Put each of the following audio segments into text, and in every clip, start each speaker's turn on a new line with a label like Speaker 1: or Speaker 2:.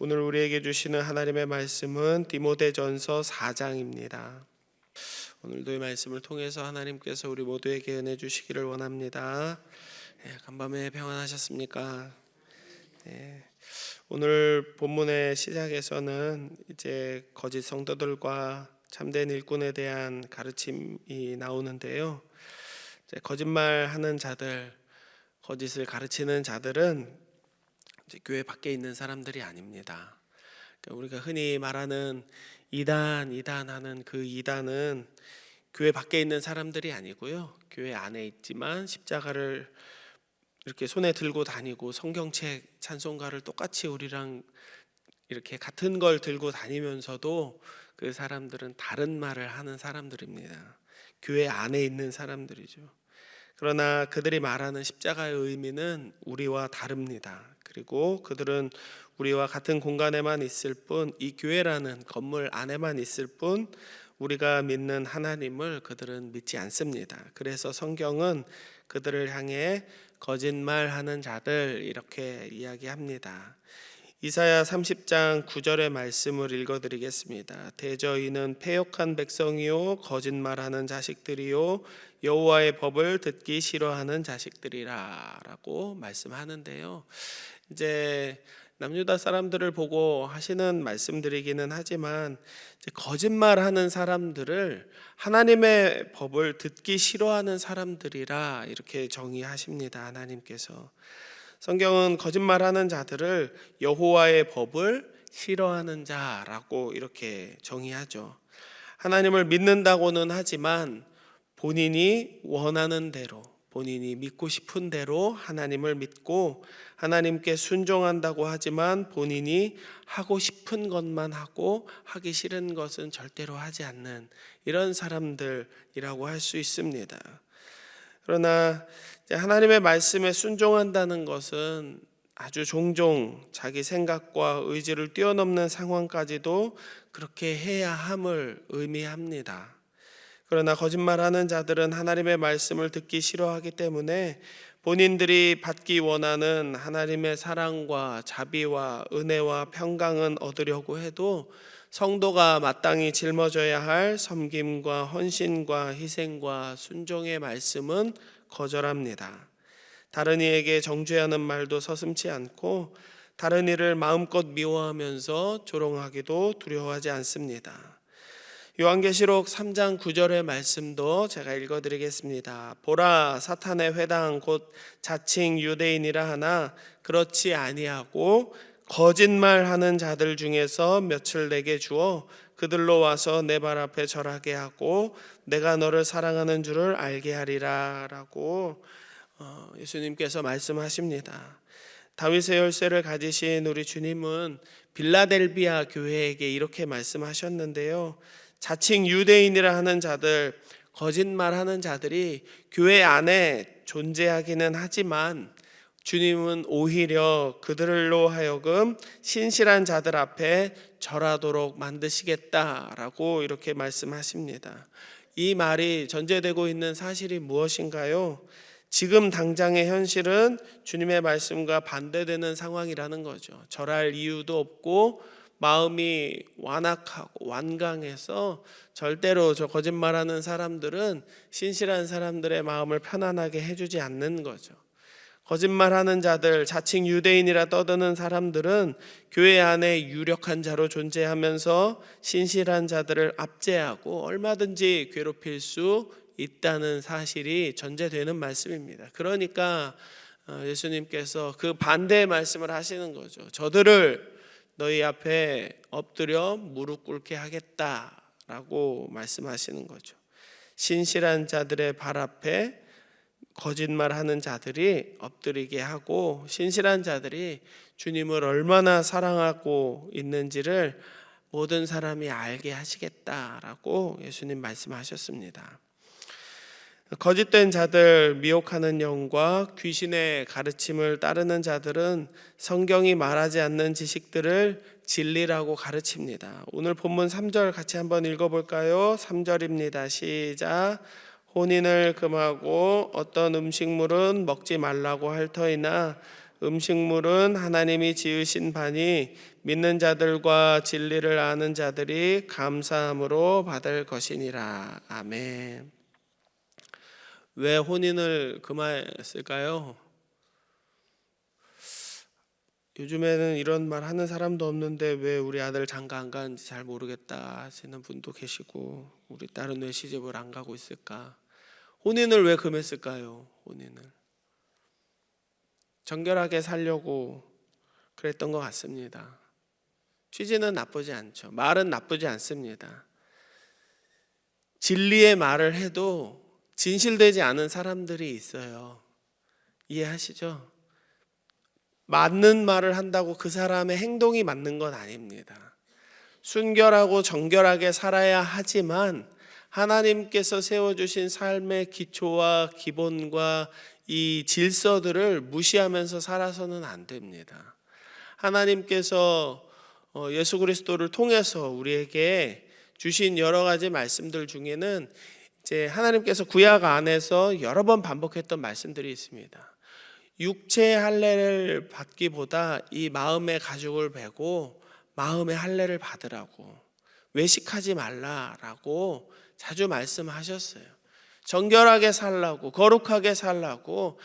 Speaker 1: 오늘 우리에게 주시는 하나님의 말씀은 디모데전서 4장입니다. 오늘도 이 말씀을 통해서 하나님께서 우리 모두에게 은혜 주시기를 원합니다. 간밤에 평안하셨습니까? 오늘 본문의 시작에서는 이제 거짓 성도들과 참된 일꾼에 대한 가르침이 나오는데요. 거짓말하는 자들, 거짓을 가르치는 자들은 이제 교회 밖에 있는 사람들이 아닙니다. 그러니까 우리가 흔히 말하는 이단하는 그 이단은 교회 밖에 있는 사람들이 아니고요. 교회 안에 있지만 십자가를 이렇게 손에 들고 다니고 성경책 찬송가를 똑같이 우리랑 이렇게 같은 걸 들고 다니면서도 그 사람들은 다른 말을 하는 사람들입니다. 교회 안에 있는 사람들이죠. 그러나 그들이 말하는 십자가의 의미는 우리와 다릅니다. 그리고 그들은 우리와 같은 공간에만 있을 뿐, 이 교회라는 건물 안에만 있을 뿐 우리가 믿는 하나님을 그들은 믿지 않습니다. 그래서 성경은 그들을 향해 거짓말하는 자들 이렇게 이야기합니다. 이사야 30장 9절의 말씀을 읽어드리겠습니다. 대저희는 패역한 백성이요 거짓말하는 자식들이요 여호와의 법을 듣기 싫어하는 자식들이라 라고 말씀하는데요. 이제 남유다 사람들을 보고 하시는 말씀들이기는 하지만 이제 거짓말하는 사람들을 하나님의 법을 듣기 싫어하는 사람들이라 이렇게 정의하십니다. 하나님께서 성경은 거짓말하는 자들을 여호와의 법을 싫어하는 자라고 이렇게 정의하죠. 하나님을 믿는다고는 하지만 본인이 원하는 대로, 본인이 믿고 싶은 대로 하나님을 믿고 하나님께 순종한다고 하지만 본인이 하고 싶은 것만 하고 하기 싫은 것은 절대로 하지 않는 이런 사람들이라고 할 수 있습니다. 그러나 하나님의 말씀에 순종한다는 것은 아주 종종 자기 생각과 의지를 뛰어넘는 상황까지도 그렇게 해야 함을 의미합니다. 그러나 거짓말하는 자들은 하나님의 말씀을 듣기 싫어하기 때문에 본인들이 받기 원하는 하나님의 사랑과 자비와 은혜와 평강은 얻으려고 해도 성도가 마땅히 짊어져야 할 섬김과 헌신과 희생과 순종의 말씀은 거절합니다. 다른 이에게 정죄하는 말도 서슴지 않고 다른 이를 마음껏 미워하면서 조롱하기도 두려워하지 않습니다. 요한계시록 3장 9절의 말씀도 제가 읽어드리겠습니다. 보라, 사탄의 회당 곧 자칭 유대인이라 하나 그렇지 아니하고 거짓말하는 자들 중에서 몇을 내게 주어 그들로 와서 내 발 앞에 절하게 하고 내가 너를 사랑하는 줄을 알게 하리라 라고 예수님께서 말씀하십니다. 다윗의 열쇠를 가지신 우리 주님은 빌라델비아 교회에게 이렇게 말씀하셨는데요. 자칭 유대인이라 하는 자들, 거짓말하는 자들이 교회 안에 존재하기는 하지만 주님은 오히려 그들로 하여금 신실한 자들 앞에 절하도록 만드시겠다라고 이렇게 말씀하십니다. 이 말이 전제되고 있는 사실이 무엇인가요? 지금 당장의 현실은 주님의 말씀과 반대되는 상황이라는 거죠. 절할 이유도 없고 마음이 완악하고 완강해서 절대로 저 거짓말하는 사람들은 신실한 사람들의 마음을 편안하게 해주지 않는 거죠. 거짓말하는 자들, 자칭 유대인이라 떠드는 사람들은 교회 안에 유력한 자로 존재하면서 신실한 자들을 압제하고 얼마든지 괴롭힐 수 있다는 사실이 전제되는 말씀입니다. 그러니까 예수님께서 그 반대의 말씀을 하시는 거죠. 저들을 너희 앞에 엎드려 무릎 꿇게 하겠다라고 말씀하시는 거죠. 신실한 자들의 발 앞에 거짓말하는 자들이 엎드리게 하고 신실한 자들이 주님을 얼마나 사랑하고 있는지를 모든 사람이 알게 하시겠다라고 예수님 말씀하셨습니다. 거짓된 자들, 미혹하는 영과 귀신의 가르침을 따르는 자들은 성경이 말하지 않는 지식들을 진리라고 가르칩니다. 오늘 본문 3절 같이 한번 읽어볼까요? 3절입니다. 시작. 혼인을 금하고 어떤 음식물은 먹지 말라고 할 터이나 음식물은 하나님이 지으신 바니 믿는 자들과 진리를 아는 자들이 감사함으로 받을 것이니라. 아멘. 왜 혼인을 금하였을까요? 요즘에는 이런 말 하는 사람도 없는데 왜 우리 아들 장가 안 가는지 잘 모르겠다 하시는 분도 계시고, 우리 딸은 왜 시집을 안 가고 있을까? 혼인을 왜 금했을까요? 혼인을 정결하게 살려고 그랬던 것 같습니다. 취지는 나쁘지 않죠. 말은 나쁘지 않습니다. 진리의 말을 해도 진실되지 않은 사람들이 있어요. 이해하시죠? 맞는 말을 한다고 그 사람의 행동이 맞는 건 아닙니다. 순결하고 정결하게 살아야 하지만 하나님께서 세워주신 삶의 기초와 기본과 이 질서들을 무시하면서 살아서는 안 됩니다. 하나님께서 예수 그리스도를 통해서 우리에게 주신 여러 가지 말씀들 중에는 이제 하나님께서 구약 안에서 여러 번 반복했던 말씀들이 있습니다. 육체의 할례를 받기보다 이 마음의 가죽을 베고 마음의 할례를 받으라고, 외식하지 말라라고 자주 말씀하셨어요. 정결하게 살라고, 거룩하게 살라고,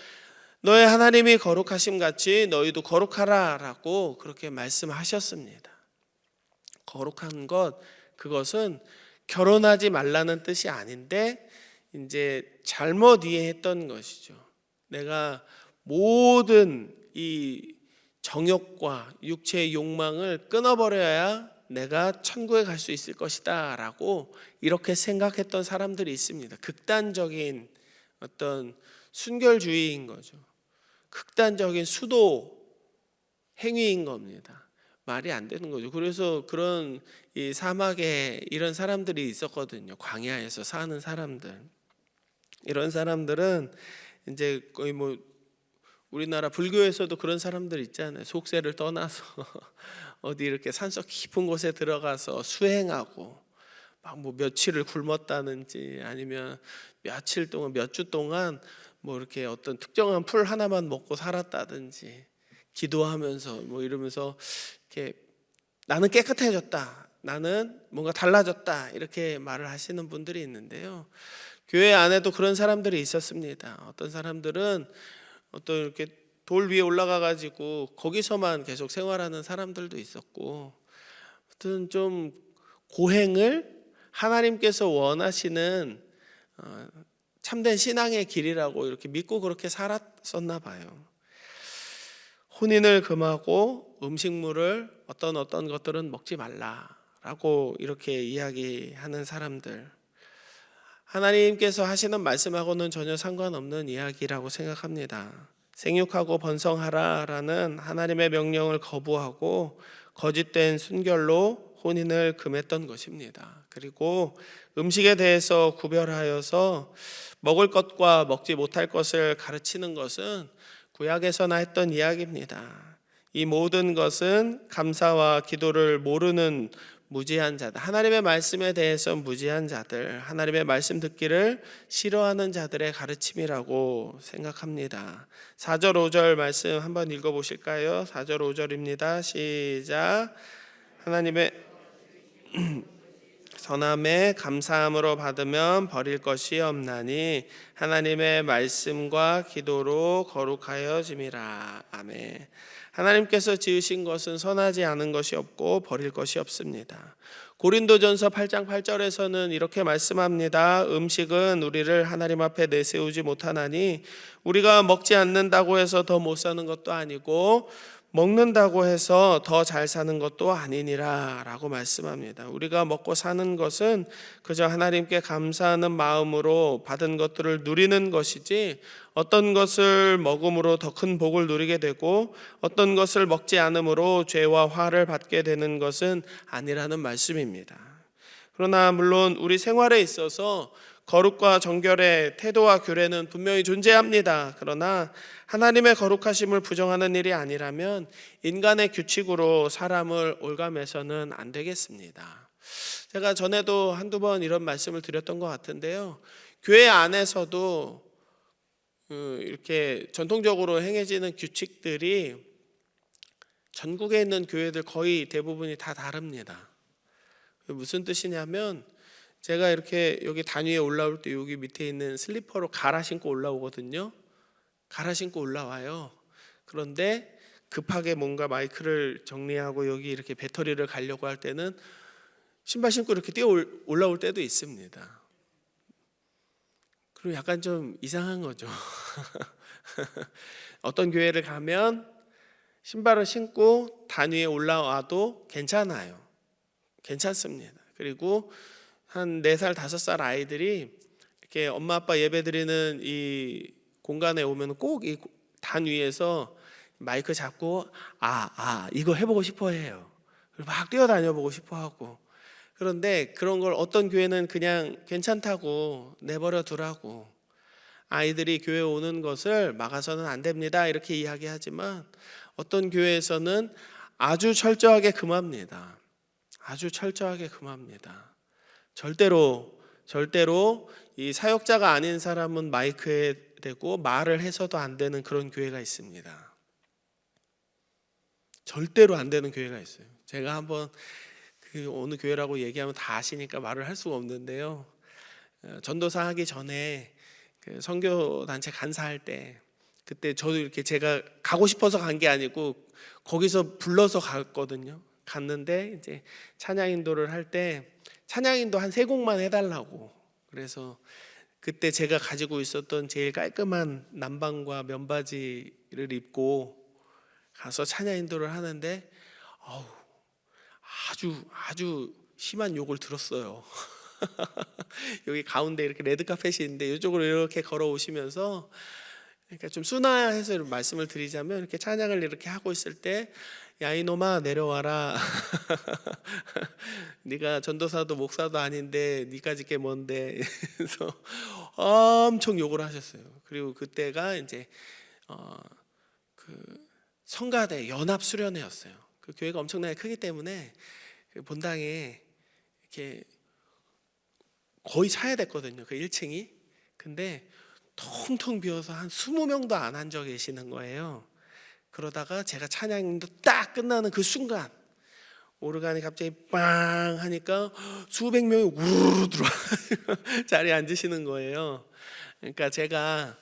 Speaker 1: 너의 하나님이 거룩하심 같이 너희도 거룩하라라고 그렇게 말씀하셨습니다. 거룩한 것, 그것은 결혼하지 말라는 뜻이 아닌데 이제 잘못 이해했던 것이죠. 내가 모든 이 정욕과 육체의 욕망을 끊어버려야 내가 천국에 갈 수 있을 것이다 라고 이렇게 생각했던 사람들이 있습니다. 극단적인 어떤 순결주의인 거죠. 극단적인 수도 행위인 겁니다. 말이 안 되는 거죠. 그래서 그런 이 사막에 이런 사람들이 있었거든요. 광야에서 사는 사람들. 이런 사람들은 이제 거의 뭐 우리나라 불교에서도 그런 사람들 있잖아요. 속세를 떠나서 어디 이렇게 산속 깊은 곳에 들어가서 수행하고 막 뭐 며칠을 굶었다든지 아니면 며칠 동안 몇 주 동안 뭐 이렇게 어떤 특정한 풀 하나만 먹고 살았다든지 기도하면서 뭐 이러면서 이렇게 나는 깨끗해졌다, 나는 뭔가 달라졌다 이렇게 말을 하시는 분들이 있는데요. 교회 안에도 그런 사람들이 있었습니다. 어떤 사람들은 어떤 이렇게 돌 위에 올라가 가지고 거기서만 계속 생활하는 사람들도 있었고, 아무튼 좀 고행을 하나님께서 원하시는 참된 신앙의 길이라고 이렇게 믿고 그렇게 살았었나 봐요. 혼인을 금하고 음식물을 어떤 것들은 먹지 말라라고 이렇게 이야기하는 사람들, 하나님께서 하시는 말씀하고는 전혀 상관없는 이야기라고 생각합니다. 생육하고 번성하라라는 하나님의 명령을 거부하고 거짓된 순결로 혼인을 금했던 것입니다. 그리고 음식에 대해서 구별하여서 먹을 것과 먹지 못할 것을 가르치는 것은 구약에서나 했던 이야기입니다. 이 모든 것은 감사와 기도를 모르는 무지한 자들, 하나님의 말씀에 대해서 무지한 자들, 하나님의 말씀 듣기를 싫어하는 자들의 가르침이라고 생각합니다. 4절 5절 말씀 한번 읽어보실까요? 4절 5절입니다. 시작. 하나님의 선함에 감사함으로 받으면 버릴 것이 없나니 하나님의 말씀과 기도로 거룩하여짐이라. 아멘. 하나님께서 지으신 것은 선하지 않은 것이 없고 버릴 것이 없습니다. 고린도전서 8장 8절에서는 이렇게 말씀합니다. 음식은 우리를 하나님 앞에 내세우지 못하나니 우리가 먹지 않는다고 해서 더 못 사는 것도 아니고 먹는다고 해서 더 잘 사는 것도 아니니라 라고 말씀합니다. 우리가 먹고 사는 것은 그저 하나님께 감사하는 마음으로 받은 것들을 누리는 것이지, 어떤 것을 먹음으로 더 큰 복을 누리게 되고 어떤 것을 먹지 않음으로 죄와 화를 받게 되는 것은 아니라는 말씀입니다. 그러나 물론 우리 생활에 있어서 거룩과 정결의 태도와 규례는 분명히 존재합니다. 그러나 하나님의 거룩하심을 부정하는 일이 아니라면 인간의 규칙으로 사람을 올감해서는 안 되겠습니다. 제가 전에도 한두 번 이런 말씀을 드렸던 것 같은데요. 교회 안에서도 이렇게 전통적으로 행해지는 규칙들이 전국에 있는 교회들 거의 대부분이 다 다릅니다. 무슨 뜻이냐면 제가 이렇게 여기 단위에 올라올 때 여기 밑에 있는 슬리퍼로 갈아 신고 올라오거든요. 갈아 신고 올라와요. 그런데 급하게 뭔가 마이크를 정리하고 여기 이렇게 배터리를 갈려고 할 때는 신발 신고 이렇게 뛰어 올라올 때도 있습니다. 그리고 약간 좀 이상한 거죠. 어떤 교회를 가면 신발을 신고 단위에 올라와도 괜찮아요. 괜찮습니다. 그리고 한 4살, 5살 아이들이 이렇게 엄마 아빠 예배드리는 이 공간에 오면 꼭 이 단위에서 마이크 잡고 이거 해보고 싶어 해요. 그리고 막 뛰어다녀 보고 싶어 하고. 그런데 그런 걸 어떤 교회는 그냥 괜찮다고 내버려 두라고, 아이들이 교회 오는 것을 막아서는 안 됩니다 이렇게 이야기하지만 어떤 교회에서는 아주 철저하게 금합니다. 아주 철저하게 금합니다. 절대로 이 사역자가 아닌 사람은 마이크에 대고 말을 해서도 안 되는 그런 교회가 있습니다. 절대로 안 되는 교회가 있어요. 제가 한번 그 어느 교회라고 얘기하면 다 아시니까 말을 할 수가 없는데요. 전도사 하기 전에 그 선교 단체 간사할 때, 그때 저도 이렇게 제가 가고 싶어서 간 게 아니고 거기서 불러서 갔거든요. 갔는데 이제 찬양 인도를 할 때 찬양 인도 한 3곡만 해달라고. 그래서 그때 제가 가지고 있었던 제일 깔끔한 남방과 면바지를 입고 가서 찬양 인도를 하는데 아주 심한 욕을 들었어요. 여기 가운데 이렇게 레드 카펫이 있는데 이쪽으로 이렇게 걸어오시면서, 그러니까 좀 순화해서 말씀을 드리자면 이렇게 찬양을 이렇게 하고 있을 때 야 이놈아 내려와라. 네가 전도사도 목사도 아닌데 네까지 게 뭔데. 그래서 엄청 욕을 하셨어요. 그리고 그때가 이제 그 성가대 연합 수련회였어요. 그 교회가 엄청나게 크기 때문에 그 본당에 이렇게 거의 차야 됐거든요. 그 1층이. 근데 텅텅 비어서 한 20명도 안 앉아 계시는 거예요. 그러다가 제가 찬양도 딱 끝나는 그 순간 오르간이 갑자기 빵 하니까 수백 명이 우르르 들어와 자리에 앉으시는 거예요. 그러니까 제가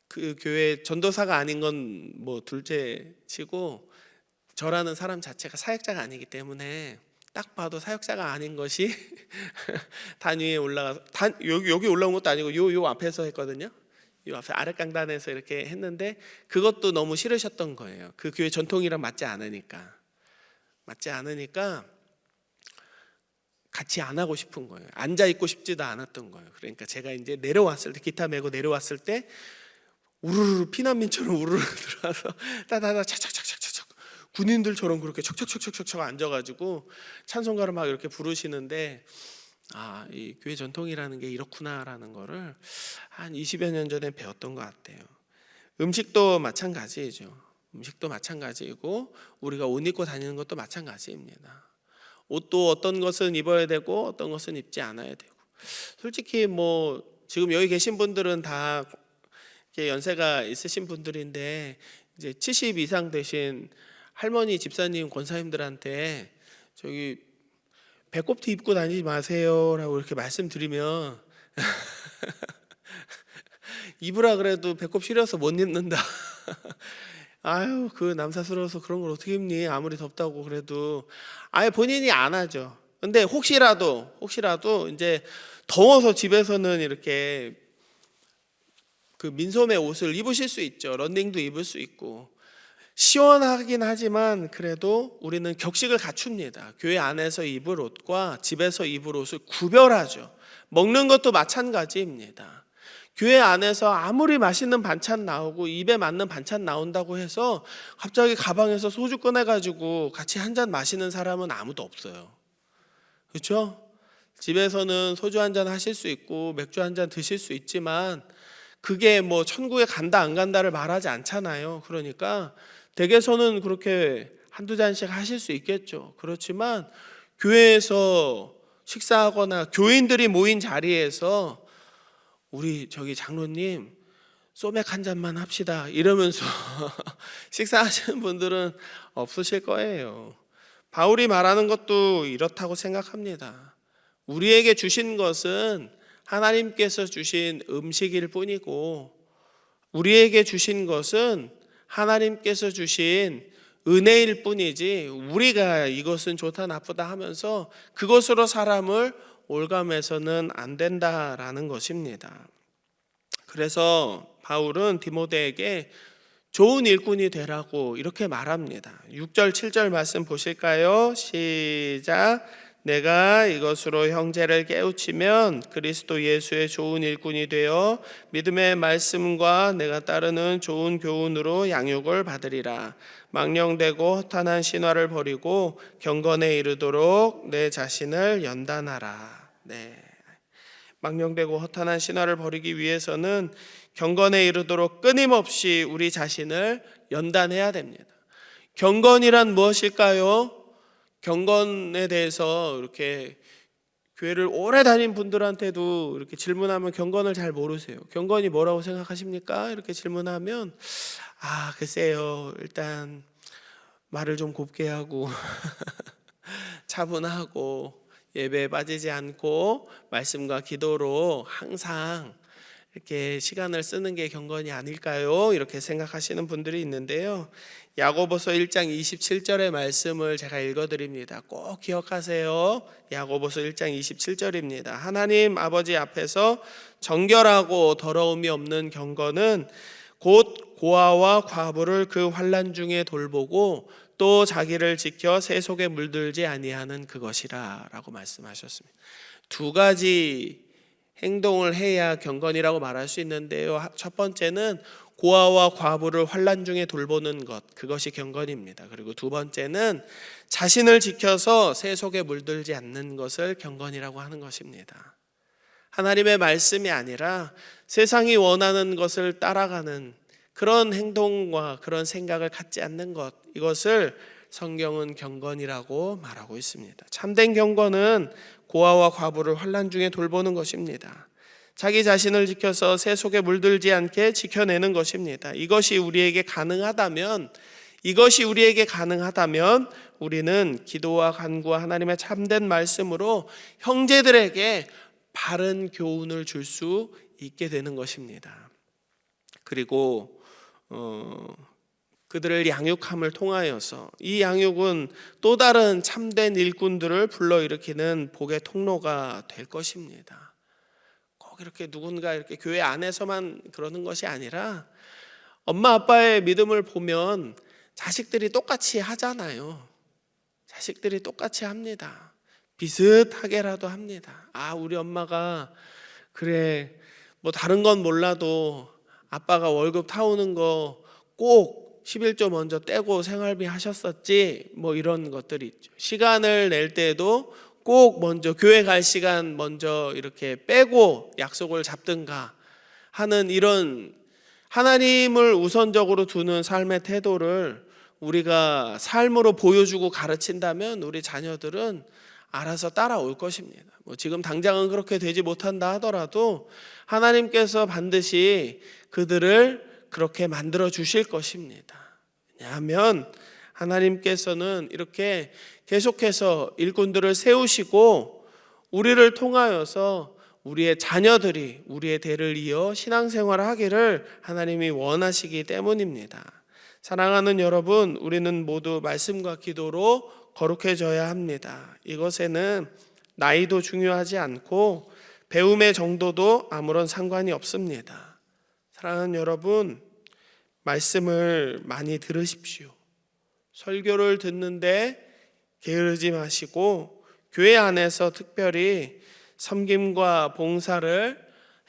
Speaker 1: 그 교회 전도사가 아닌 건 뭐 둘째 치고 저라는 사람 자체가 사역자가 아니기 때문에 딱 봐도 사역자가 아닌 것이 단위에 올라가서 여기 올라온 것도 아니고 요 앞에서 했거든요. 요 앞에 아랫강단에서 이렇게 했는데 그것도 너무 싫으셨던 거예요. 그 교회 전통이랑 맞지 않으니까 같이 안 하고 싶은 거예요. 앉아 있고 싶지도 않았던 거예요. 그러니까 제가 이제 내려왔을 때, 기타 메고 내려왔을 때 우르르 피난민처럼 우르르 들어와서 따다다 착착착착착 군인들처럼 그렇게 척척척척척 앉아가지고 찬송가를 막 이렇게 부르시는데 이 교회 전통이라는 게 이렇구나라는 거를 한 20여 년 전에 배웠던 것 같아요. 음식도 마찬가지죠. 음식도 마찬가지이고 우리가 옷 입고 다니는 것도 마찬가지입니다. 옷도 어떤 것은 입어야 되고 어떤 것은 입지 않아야 되고. 솔직히 뭐 지금 여기 계신 분들은 다 연세가 있으신 분들인데 이제 70 이상 되신 할머니, 집사님, 권사님들한테 저기 배꼽티 입고 다니지 마세요라고 이렇게 말씀드리면 입으라 그래도 배꼽 시려서 못 입는다. 아유 그 남사스러워서 그런 걸 어떻게 입니? 아무리 덥다고 그래도 아예 본인이 안 하죠. 근데 혹시라도 이제 더워서 집에서는 이렇게 그 민소매 옷을 입으실 수 있죠. 런닝도 입을 수 있고 시원하긴 하지만 그래도 우리는 격식을 갖춥니다. 교회 안에서 입을 옷과 집에서 입을 옷을 구별하죠. 먹는 것도 마찬가지입니다. 교회 안에서 아무리 맛있는 반찬 나오고 입에 맞는 반찬 나온다고 해서 갑자기 가방에서 소주 꺼내가지고 같이 한 잔 마시는 사람은 아무도 없어요. 그렇죠? 집에서는 소주 한 잔 하실 수 있고 맥주 한 잔 드실 수 있지만 그게 뭐 천국에 간다 안 간다를 말하지 않잖아요. 그러니까 댁에서는 그렇게 한두 잔씩 하실 수 있겠죠. 그렇지만 교회에서 식사하거나 교인들이 모인 자리에서 우리 저기 장로님 소맥 한 잔만 합시다 이러면서 식사하시는 분들은 없으실 거예요. 바울이 말하는 것도 이렇다고 생각합니다. 우리에게 주신 것은 하나님께서 주신 음식일 뿐이고, 우리에게 주신 것은 하나님께서 주신 은혜일 뿐이지, 우리가 이것은 좋다 나쁘다 하면서 그것으로 사람을 올감해서는 안 된다라는 것입니다. 그래서 바울은 디모데에게 좋은 일꾼이 되라고 이렇게 말합니다. 6절 7절 말씀 보실까요? 시작. 내가 이것으로 형제를 깨우치면 그리스도 예수의 좋은 일꾼이 되어 믿음의 말씀과 내가 따르는 좋은 교훈으로 양육을 받으리라. 망령되고 허탄한 신화를 버리고 경건에 이르도록 내 자신을 연단하라. 네. 망령되고 허탄한 신화를 버리기 위해서는 경건에 이르도록 끊임없이 우리 자신을 연단해야 됩니다. 경건이란 무엇일까요? 경건에 대해서 이렇게 교회를 오래 다닌 분들한테도 이렇게 질문하면 경건을 잘 모르세요. 경건이 뭐라고 생각하십니까? 이렇게 질문하면 글쎄요. 일단 말을 좀 곱게 하고 차분하고 예배에 빠지지 않고 말씀과 기도로 항상 이렇게 시간을 쓰는 게 경건이 아닐까요? 이렇게 생각하시는 분들이 있는데요. 야고보서 1장 27절의 말씀을 제가 읽어드립니다. 꼭 기억하세요. 야고보서 1장 27절입니다. 하나님 아버지 앞에서 정결하고 더러움이 없는 경건은 곧 고아와 과부를 그 환난 중에 돌보고 또 자기를 지켜 새 속에 물들지 아니하는 그것이라 라고 말씀하셨습니다. 두 가지 행동을 해야 경건이라고 말할 수 있는데요. 첫 번째는 고아와 과부를 환난 중에 돌보는 것, 그것이 경건입니다. 그리고 두 번째는 자신을 지켜서 새 속에 물들지 않는 것을 경건이라고 하는 것입니다. 하나님의 말씀이 아니라 세상이 원하는 것을 따라가는 그런 행동과 그런 생각을 갖지 않는 것, 이것을 성경은 경건이라고 말하고 있습니다. 참된 경건은 고아와 과부를 환난 중에 돌보는 것입니다. 자기 자신을 지켜서 새 속에 물들지 않게 지켜내는 것입니다. 이것이 우리에게 가능하다면 우리는 기도와 간구와 하나님의 참된 말씀으로 형제들에게 바른 교훈을 줄 수 있게 되는 것입니다. 그리고 그들을 양육함을 통하여서 이 양육은 또 다른 참된 일꾼들을 불러일으키는 복의 통로가 될 것입니다. 꼭 이렇게 누군가 이렇게 교회 안에서만 그러는 것이 아니라 엄마 아빠의 믿음을 보면 자식들이 똑같이 하잖아요. 자식들이 똑같이 합니다. 비슷하게라도 합니다. 우리 엄마가 그래 뭐 다른 건 몰라도 아빠가 월급 타오는 거 꼭 11조 먼저 떼고 생활비 하셨었지, 뭐 이런 것들이 있죠. 시간을 낼 때도 꼭 먼저 교회 갈 시간 먼저 이렇게 빼고 약속을 잡든가 하는 이런 하나님을 우선적으로 두는 삶의 태도를 우리가 삶으로 보여주고 가르친다면 우리 자녀들은 알아서 따라올 것입니다. 뭐 지금 당장은 그렇게 되지 못한다 하더라도 하나님께서 반드시 그들을 그렇게 만들어 주실 것입니다. 왜냐하면 하나님께서는 이렇게 계속해서 일꾼들을 세우시고 우리를 통하여서 우리의 자녀들이 우리의 대를 이어 신앙생활을 하기를 하나님이 원하시기 때문입니다. 사랑하는 여러분, 우리는 모두 말씀과 기도로 거룩해져야 합니다. 이것에는 나이도 중요하지 않고 배움의 정도도 아무런 상관이 없습니다. 사랑하는 여러분, 말씀을 많이 들으십시오. 설교를 듣는데 게으르지 마시고 교회 안에서 특별히 섬김과 봉사를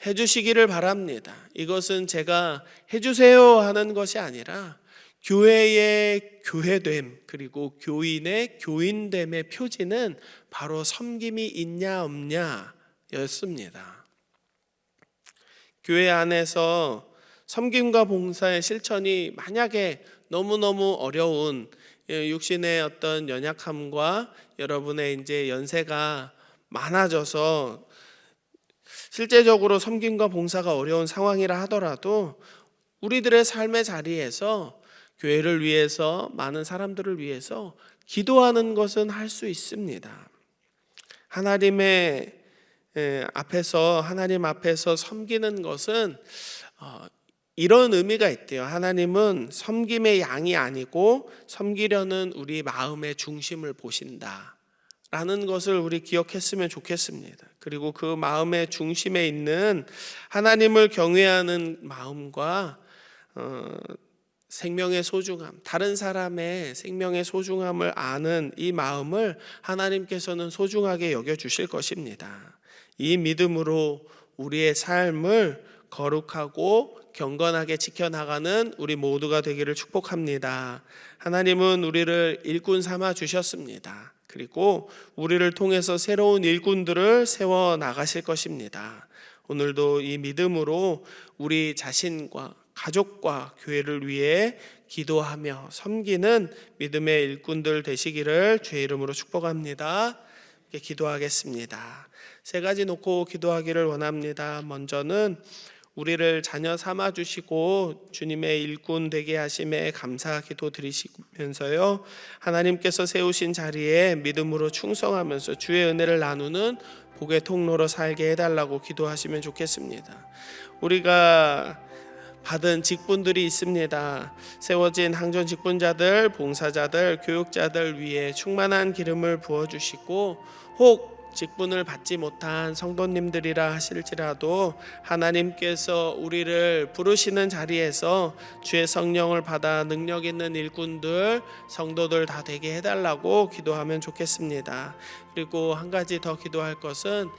Speaker 1: 해주시기를 바랍니다. 이것은 제가 해주세요 하는 것이 아니라 교회의 교회됨 그리고 교인의 교인됨의 표지는 바로 섬김이 있냐 없냐 였습니다. 교회 안에서 섬김과 봉사의 실천이 만약에 너무너무 어려운 육신의 어떤 연약함과 여러분의 이제 연세가 많아져서 실제적으로 섬김과 봉사가 어려운 상황이라 하더라도 우리들의 삶의 자리에서 교회를 위해서, 많은 사람들을 위해서 기도하는 것은 할 수 있습니다. 하나님 앞에서 섬기는 것은 이런 의미가 있대요. 하나님은 섬김의 양이 아니고 섬기려는 우리 마음의 중심을 보신다 라는 것을 우리 기억했으면 좋겠습니다. 그리고 그 마음의 중심에 있는 하나님을 경외하는 마음과 생명의 소중함, 다른 사람의 생명의 소중함을 아는 이 마음을 하나님께서는 소중하게 여겨주실 것입니다. 이 믿음으로 우리의 삶을 거룩하고 경건하게 지켜나가는 우리 모두가 되기를 축복합니다. 하나님은 우리를 일꾼 삼아 주셨습니다. 그리고 우리를 통해서 새로운 일꾼들을 세워 나가실 것입니다. 오늘도 이 믿음으로 우리 자신과 가족과 교회를 위해 기도하며 섬기는 믿음의 일꾼들 되시기를 주의 이름으로 축복합니다. 기도하겠습니다. 세 가지 놓고 기도하기를 원합니다. 먼저는 우리를 자녀 삼아 주시고 주님의 일꾼 되게 하심에 감사 기도 드리시면서요, 하나님께서 세우신 자리에 믿음으로 충성하면서 주의 은혜를 나누는 복의 통로로 살게 해달라고 기도하시면 좋겠습니다. 우리가 받은 직분들이 있습니다. 세워진 항전 직분자들, 봉사자들, 교육자들 위에 충만한 기름을 부어주시고, 혹 직분을 받지 못한 성도님들이라 하실지라도 하나님께서 우리를 부르시는 자리에서 주의 성령을 받아 능력 있는 일꾼들, 성도들 다 되게 해달라고 기도하면 좋겠습니다. 그리고 한 가지 더 기도할 것은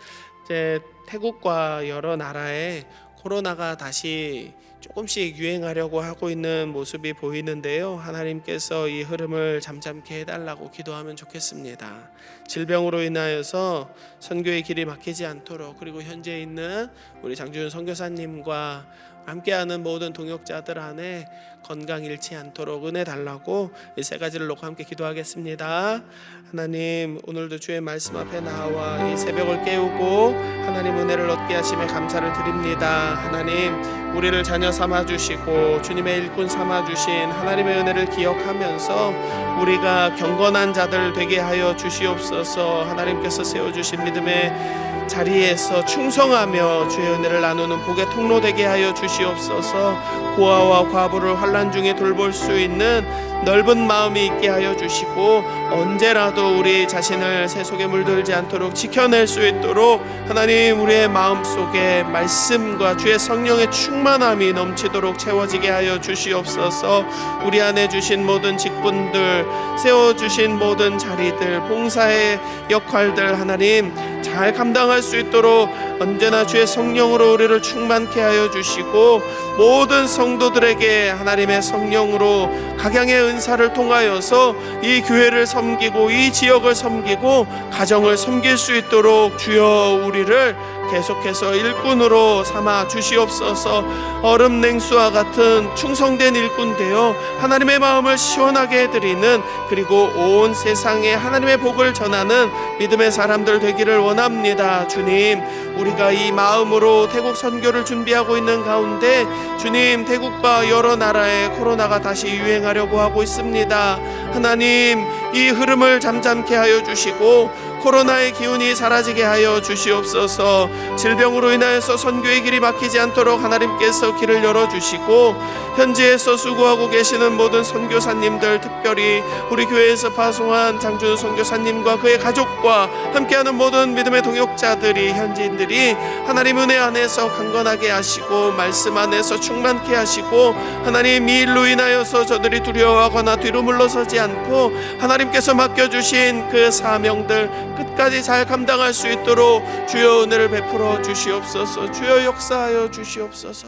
Speaker 1: 이제 태국과 여러 나라에 코로나가 다시 조금씩 유행하려고 하고 있는 모습이 보이는데요, 하나님께서 이 흐름을 잠잠케 해달라고 기도하면 좋겠습니다. 질병으로 인하여서 선교의 길이 막히지 않도록, 그리고 현재 있는 우리 장준 선교사님과 함께하는 모든 동역자들 안에 건강 잃지 않도록 은혜 달라고 이 세 가지를 놓고 함께 기도하겠습니다. 하나님, 오늘도 주의 말씀 앞에 나와 이 새벽을 깨우고 하나님 은혜를 얻게 하심에 감사를 드립니다. 하나님, 우리를 자녀 삼아주시고 주님의 일꾼 삼아주신 하나님의 은혜를 기억하면서 우리가 경건한 자들 되게 하여 주시옵소서. 하나님께서 세워주신 믿음의 자리에서 충성하며 주의 은혜를 나누는 복의 통로 되게 하여 주시옵소서. 고아와 과부를 환난 중에 돌볼 수 있는 넓은 마음이 있게 하여 주시고, 언제라도 우리 자신을 세속에 물들지 않도록 지켜낼 수 있도록 하나님, 우리의 마음속에 말씀과 주의 성령의 충만함이 넘치도록 채워지게 하여 주시옵소서. 우리 안에 주신 모든 직분들, 세워주신 모든 자리들, 봉사의 역할들 하나님 잘 감당할 수 있도록 언제나 주의 성령으로 우리를 충만케 하여 주시고, 모든 성도들에게 하나님의 성령으로 각양의 은사를 통하여서 이 교회를 섬기고 이 지역을 섬기고 가정을 섬길 수 있도록 주여 우리를 계속해서 일꾼으로 삼아 주시옵소서. 얼음 냉수와 같은 충성된 일꾼 되어 하나님의 마음을 시원하게 해드리는, 그리고 온 세상에 하나님의 복을 전하는 믿음의 사람들 되기를 원합니다. 주님, 우리가 이 마음으로 태국 선교를 준비하고 있는 가운데 주님, 태국과 여러 나라에 코로나가 다시 유행하려고 하고 있습니다. 하나님, 이 흐름을 잠잠케 하여 주시고 코로나의 기운이 사라지게 하여 주시옵소서. 질병으로 인하여서 선교의 길이 막히지 않도록 하나님께서 길을 열어주시고, 현지에서 수고하고 계시는 모든 선교사님들, 특별히 우리 교회에서 파송한 장준 선교사님과 그의 가족과 함께하는 모든 믿음의 동역자들이, 현지인들이 하나님 은혜 안에서 강건하게 하시고 말씀 안에서 충만케 하시고, 하나님 이 일로 인하여서 저들이 두려워하거나 뒤로 물러서지 않고 하나님께서 맡겨주신 그 사명들 끝까지 잘 감당할 수 있도록 주여 은혜를 베풀어 주시옵소서. 주여 역사하여 주시옵소서.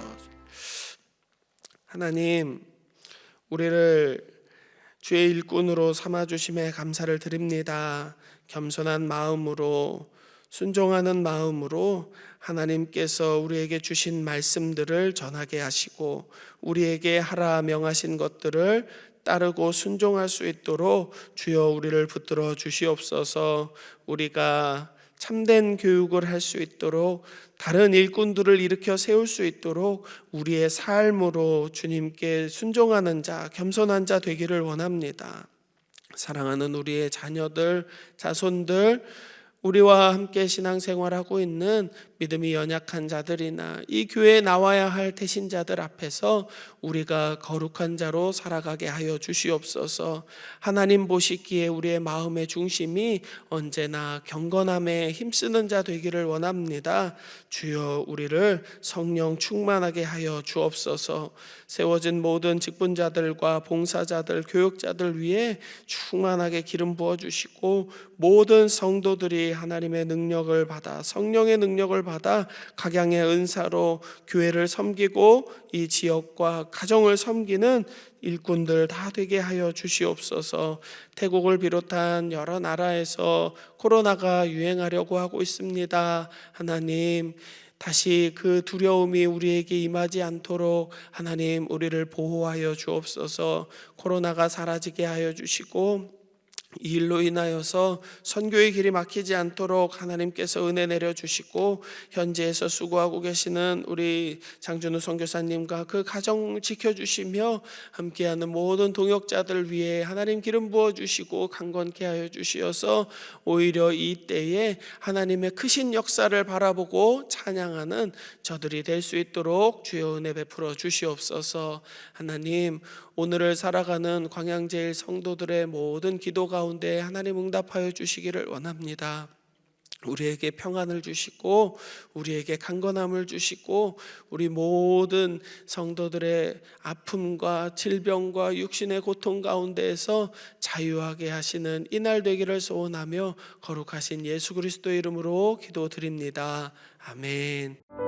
Speaker 1: 하나님, 우리를 주의 일꾼으로 삼아주심에 감사를 드립니다. 겸손한 마음으로, 순종하는 마음으로 하나님께서 우리에게 주신 말씀들을 전하게 하시고 우리에게 하라 명하신 것들을 따르고 순종할 수 있도록 주여 우리를 붙들어 주시옵소서. 우리가 참된 교육을 할 수 있도록, 다른 일꾼들을 일으켜 세울 수 있도록 우리의 삶으로 주님께 순종하는 자, 겸손한 자 되기를 원합니다. 사랑하는 우리의 자녀들, 자손들, 우리와 함께 신앙생활하고 있는 믿음이 연약한 자들이나 이 교회에 나와야 할 태신자들 앞에서 우리가 거룩한 자로 살아가게 하여 주시옵소서. 하나님 보시기에 우리의 마음의 중심이 언제나 경건함에 힘쓰는 자 되기를 원합니다. 주여, 우리를 성령 충만하게 하여 주옵소서. 세워진 모든 직분자들과 봉사자들, 교육자들 위해 충만하게 기름 부어주시고, 모든 성도들이 하나님의 능력을 받아, 성령의 능력을 받아 각양의 은사로 교회를 섬기고 이 지역과 가정을 섬기는 일꾼들 다 되게 하여 주시옵소서. 태국을 비롯한 여러 나라에서 코로나가 유행하려고 하고 있습니다. 하나님, 다시 그 두려움이 우리에게 임하지 않도록 하나님 우리를 보호하여 주옵소서. 코로나가 사라지게 하여 주시고, 이 일로 인하여서 선교의 길이 막히지 않도록 하나님께서 은혜 내려주시고, 현지에서 수고하고 계시는 우리 장준우 선교사님과 그 가정 지켜주시며 함께하는 모든 동역자들 위해 하나님 기름 부어주시고 강건케 하여 주시어서 오히려 이 때에 하나님의 크신 역사를 바라보고 찬양하는 저들이 될 수 있도록 주여 은혜 베풀어 주시옵소서. 하나님, 오늘을 살아가는 광양제일 성도들의 모든 기도 가운데 하나님 응답하여 주시기를 원합니다. 우리에게 평안을 주시고 우리에게 강건함을 주시고 우리 모든 성도들의 아픔과 질병과 육신의 고통 가운데에서 자유하게 하시는 이날 되기를 소원하며 거룩하신 예수 그리스도의 이름으로 기도드립니다. 아멘.